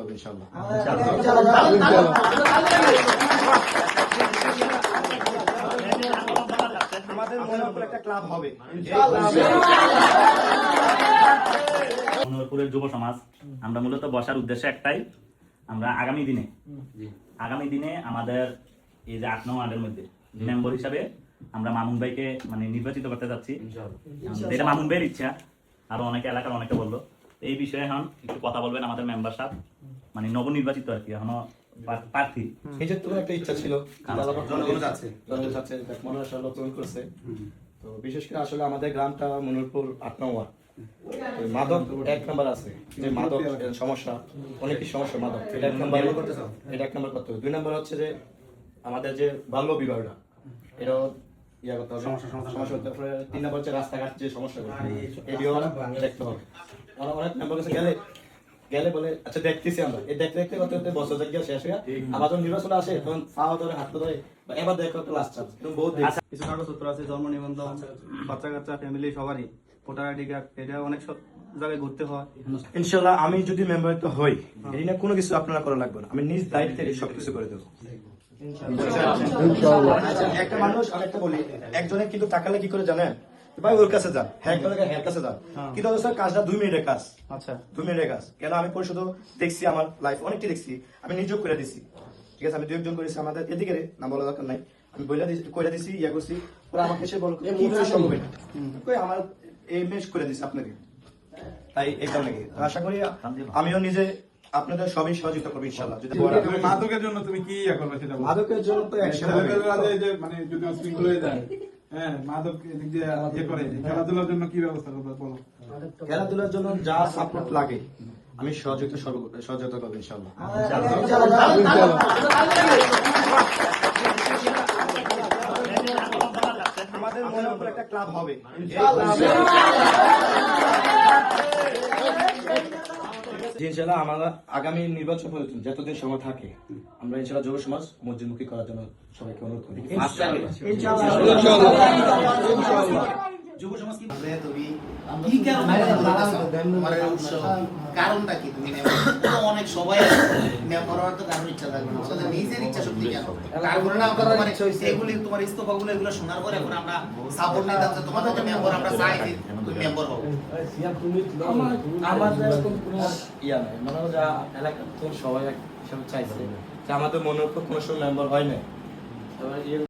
করবো ইনশাআল্লাহ। আমাদের মনোহরপুর একটা ক্লাব হবে। মনোহরপুরের যুব সমাজ আমরা মূলত বসার উদ্দেশ্য একটাই, আমরা আগামী দিনে আমাদের এই যে 8 নং ওয়ার্ডের মধ্যে মেম্বার হিসাবে আমরা মামুন ভাইকে মানে নির্বাচিত করতে যাচ্ছি। এটা মামুন ভাইয়ের ইচ্ছা, আরো অনেকে এলাকার অনেকে বললো। এই বিষয়ে এখন একটু কথা বলবেন আমাদের মেম্বার সাহেব, মানে নবনির্বাচিত আর কি, এখনো প্রার্থী। নিজের তো একটা ইচ্ছা ছিল, জনগণের কাছে মনে হয় পূরণ করছে। তো বিশেষ করে আসলে আমাদের গ্রামটা মনোহরপুর 8 নং ওয়ার্ড, মাদক 1 নম্বর আছে, যে মাদক সমস্যা, অনেকই সমস্যা মাদক, এটা 1 নম্বর করতে হবে। 2 নম্বর হচ্ছে যে আমাদের যে বাল্য বিবাহটা, এটাও ইয়া করতে হবে, সমস্যা করতে হবে। 3 নম্বর হচ্ছে রাস্তাঘাট যে সমস্যাগুলো, এটিও দেখতে হবে। অনেক মেম্বার কাছে গেলে বলে আচ্ছা দেখতেছি, আমরা এই দেখতে দেখতে করতে বছর থেকে শেষ হয়ে আবার যখন নির্বাচন আসে তখন পাওয়া ধরে হাত ধরে এবার দেখা করতে লাস্ট চান্স। বহুত কিছু কাগজপত্র আছে, জন্ম নিবন্ধন, বাচ্চা কাচ্চা, ফ্যামিলি সবারই, ভোটার আইডি কার্ড, এটা অনেক সব জায়গায় ঘুরতে হয়। ইনশাআল্লাহ আমি যদি মেম্বার তো হই, এই না কোনো কিছু আপনারা করা লাগবে না, আমি নিজ দায়িত্বে সবকিছু করে দেবো। একটা মানুষ আরেকটা বলি, একজনের কিন্তু টাকালে কি করে জানেন ভাই, ওর কাছে যান, হ্যাঁ কাছে যান, কিন্তু স্যার কাজটা 2 মিনিটের কাজ। আচ্ছা, 2 মিনিটের কাজ কেন? আমি পরিষদ দেখছি, আমার লাইফ অনেকটি দেখছি, আমি নিয়োগ করে দিছি, ঠিক আছে, আমি 2 একজন করেছি, আমাদের এদিকে নাম বলা দরকার নাই, আমি করে দিছি, ইয়া করছি, ওরা আমাকে এসে বলো সম্ভব এটা, আমার এই মেশ করে দিছি আপনাকে, তাই এই কারণে আশা করি আমিও নিজে আপনাদের সবই সহযোগিতা করবো ইনশাআল্লাহ। মাদকের জন্য তুমি কি ইয়া করবে সেটা? মাদকের জন্য তো মানে যদি অশৃঙ্খল হয়ে যায়, হ্যাঁ, মাদক এদিক দিয়ে ইয়ে করে, খেলাধুলার জন্য কি ব্যবস্থা করবে বলো? খেলাধুলার জন্য যা সাপোর্ট লাগে আমি সহযোগিতা করবো ইনশাআল্লাহ। আমাদের মনোহরপুর একটা ক্লাব হবে ইনশাআল্লাহ। আমরা আগামী নির্বাচন পর্যন্ত যতদিন সময় থাকে আমরা ইনশাআল্লাহ যুব সমাজ মসজিদমুখী করার জন্য সবাইকে অনুরোধ করি। যুব সমাজ কি কারণটা কি? তুমি অনেক সবাই মেম্বার হওয়ার তো কারণ ইচ্ছা থাকবে না, নিজের ইচ্ছা শক্তি কেন? তারপরে না আমরা এগুলি তোমার ইস্তফাগুলো এগুলো শোনার পরে এখন আমরা সাপোর্ট নিতাম যে তোমাদের একটা মেম্বার আমরা চাই যে তুমি মেম্বার হও। আমাদের কোনো ইয়া নাই, মনে হয় যা এলাকার সবাই হিসাবে চাইছে যে আমাদের মনোহরপুর কোনো সময় মেম্বার হয় না।